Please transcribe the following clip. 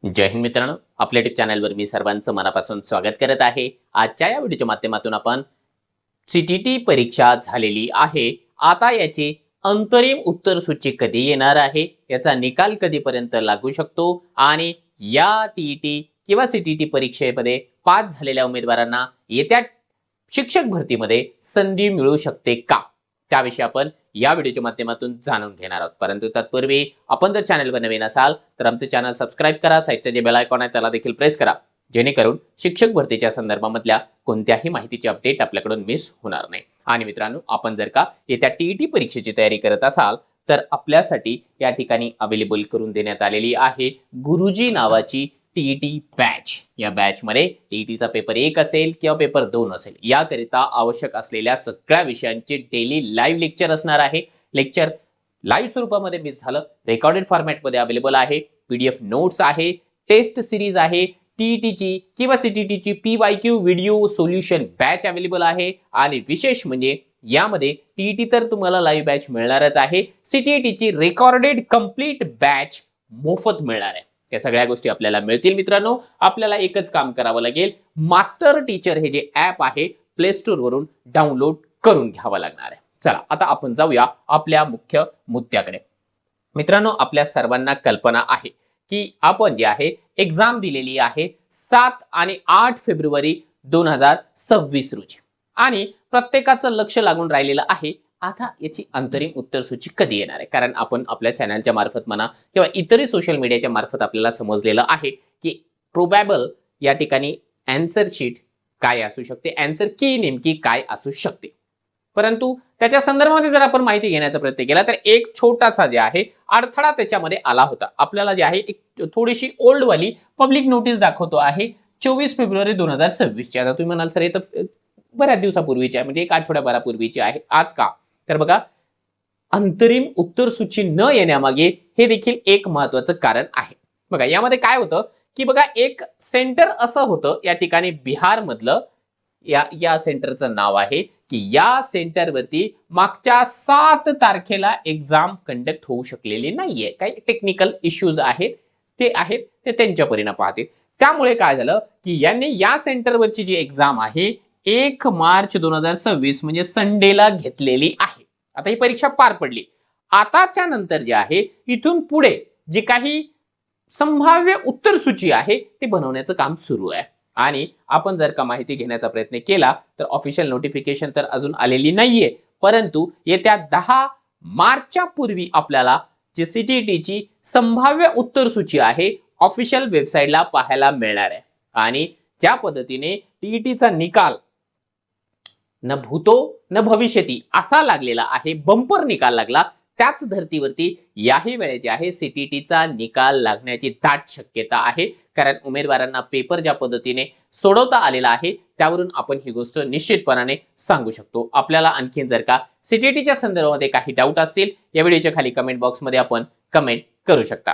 जय हिंद मित्रांनो, आपल्या यूट्यूब चॅनलवर मी सर्वांचं मनापासून स्वागत करत आहे। आजच्या या व्हिडिओच्या माध्यमातून आपण सीटीटी परीक्षा झालेली आहे, आता याची अंतरिम उत्तर सूची कधी येणार आहे, याचा निकाल कधीपर्यंत लागू शकतो आणि या टीईटी किंवा सीटीटी परीक्षेमध्ये पास झालेल्या उमेदवारांना येत्या शिक्षक भरतीमध्ये संधी मिळू शकते का, त्याविषयी आपण या व्हिडिओच्या माध्यमातून जाणून घेणार आहोत। परंतु तत्पूर्वी आपण जर चॅनलवर नवीन असाल तर आमचे चॅनल सबस्क्राइब करा, साइडचे जे बेल आयकॉन आहे त्याला देखील प्रेस करा, जेणेकरून शिक्षक भरतीच्या संदर्भामधल्या कोणत्याही माहितीची अपडेट आपल्याकडून मिस होणार नाही। आणि मित्रांनो, आपण जर का येत्या टीईटी परीक्षेची तयारी करत असाल तर आपल्यासाठी या ठिकाणी अवेलेबल करून देण्यात आलेली आहे गुरुजी नावाची टीईटी बॅच। या बॅच मध्ये टीईटीचा पेपर 1 असेल किंवा पेपर 2 असेल, याकरिता आवश्यक असलेल्या सगळ्या विषयांचे डेली लाईव्ह लेक्चर असणार आहे। लेक्चर लाईव्ह स्वरूपामध्ये मिस झालं, रेकॉर्डेड फॉर्मॅट मध्ये अवेलेबल आहे, पीडीएफ नोट्स आहे, टेस्ट सिरीज आहे, टीईटीची किंवा सीटीटीची PYQ video solution batch available आहे। आणि विशेष म्हणजे यामध्ये टीईटी तर तुम्हाला लाईव्ह बॅच मिळणारच आहे, सीटीटीची रेकॉर्डेड कंप्लीट बॅच मोफत मिळणार आहे। या सगळ्या गोष्टी आपल्याला मिळतील मित्रांनो। आपल्याला एकच काम करावं लागेल, मास्टर टीचर हे जे ऍप आहे प्ले स्टोर वरून डाउनलोड करून घ्यावं लागणार आहे। चला आता आपण जाऊया आपल्या मुख्य मुद्द्याकडे। मित्रांनो, आपल्या सर्वांना कल्पना आहे की आपण जे आहे एक्झाम दिलेली आहे 7 आणि 8 फेब्रुवारी 2026 रोजी, आणि प्रत्येकाचं लक्ष लागून राहिलेलं आहे आता याची अंतरिम उत्तर सूची कधी येणार आहे। कारण आपण आपल्या चॅनलच्या मार्फत म्हणा किंवा इतरही सोशल मीडियाच्या मार्फत आपल्याला समजलेलं आहे की प्रोबॅबल या ठिकाणी आन्सर शीट काय असू शकते, आन्सर की नेमकी काय असू शकते। परंतु त्याच्या संदर्भामध्ये जर आपण माहिती घेण्याचा प्रयत्न केला तर एक छोटासा जे आहे अडथळा त्याच्यामध्ये आला होता। आपल्याला जे आहे एक थोडीशी ओल्ड वाली पब्लिक नोटीस दाखवतो आहे 24 फेब्रुवारी 2026 ची। आता तुम्ही म्हणाल सर हे तर बऱ्याच दिवसापूर्वीची आहे, म्हणजे एक आठवड्याभरापूर्वीची आहे, आज का? तर बघा, अंतरिम उत्तर सूची न येण्यामागे हे देखील एक महत्त्वाचं कारण आहे। बघा यामध्ये काय होतं की बघा एक सेंटर असं होतं या ठिकाणी बिहार मधलं, या सेंटरचं नाव आहे की या सेंटरवरती मागच्या 7 तारखेला एक्झाम कंडक्ट होऊ शकलेली नाहीये, काही टेक्निकल इश्यूज आहेत ते त्यांच्या परीने पाहतील। त्यामुळे काय झालं की यांनी या सेंटरवरची जी एक्झाम आहे 1 मार्च 2026 म्हणजे संडेला घेतलेली आहे। आता ही परीक्षा पार पडली, आताच्या नंतर जे आहे इथून पुढे जे काही संभाव्य उत्तर सूची आहे ते बनवण्याचं काम सुरू आहे। आणि आपण जर का माहिती घेण्याचा प्रयत्न केला तर ऑफिशियल नोटिफिकेशन तर अजून आलेली नाहीये, परंतु येत्या 10 मार्चच्या पूर्वी आपल्याला जी सीटीटीची संभाव्य उत्तर सूची आहे ऑफिशियल वेबसाईटला पाहायला मिळणार आहे। आणि ज्या पद्धतीने टीईटीचा निकाल न भूतो न भविष्यती असा लागलेला आहे, बंपर निकाल लागला, त्याच धर्तीवरती याही वेळेस जे आहे सीटीटीचा निकाल लागण्याची दाट शक्यता आहे। कारण उमेदवारांना पेपर ज्या पद्धतीने सोडवता आलेला आहे त्यावरून आपण ही गोष्ट निश्चितपणाने सांगू शकतो। आपल्याला आणखीन जर का सीटीटीच्या संदर्भामध्ये काही डाऊट असतील या व्हिडिओच्या खाली कमेंट बॉक्समध्ये आपण कमेंट करू शकता।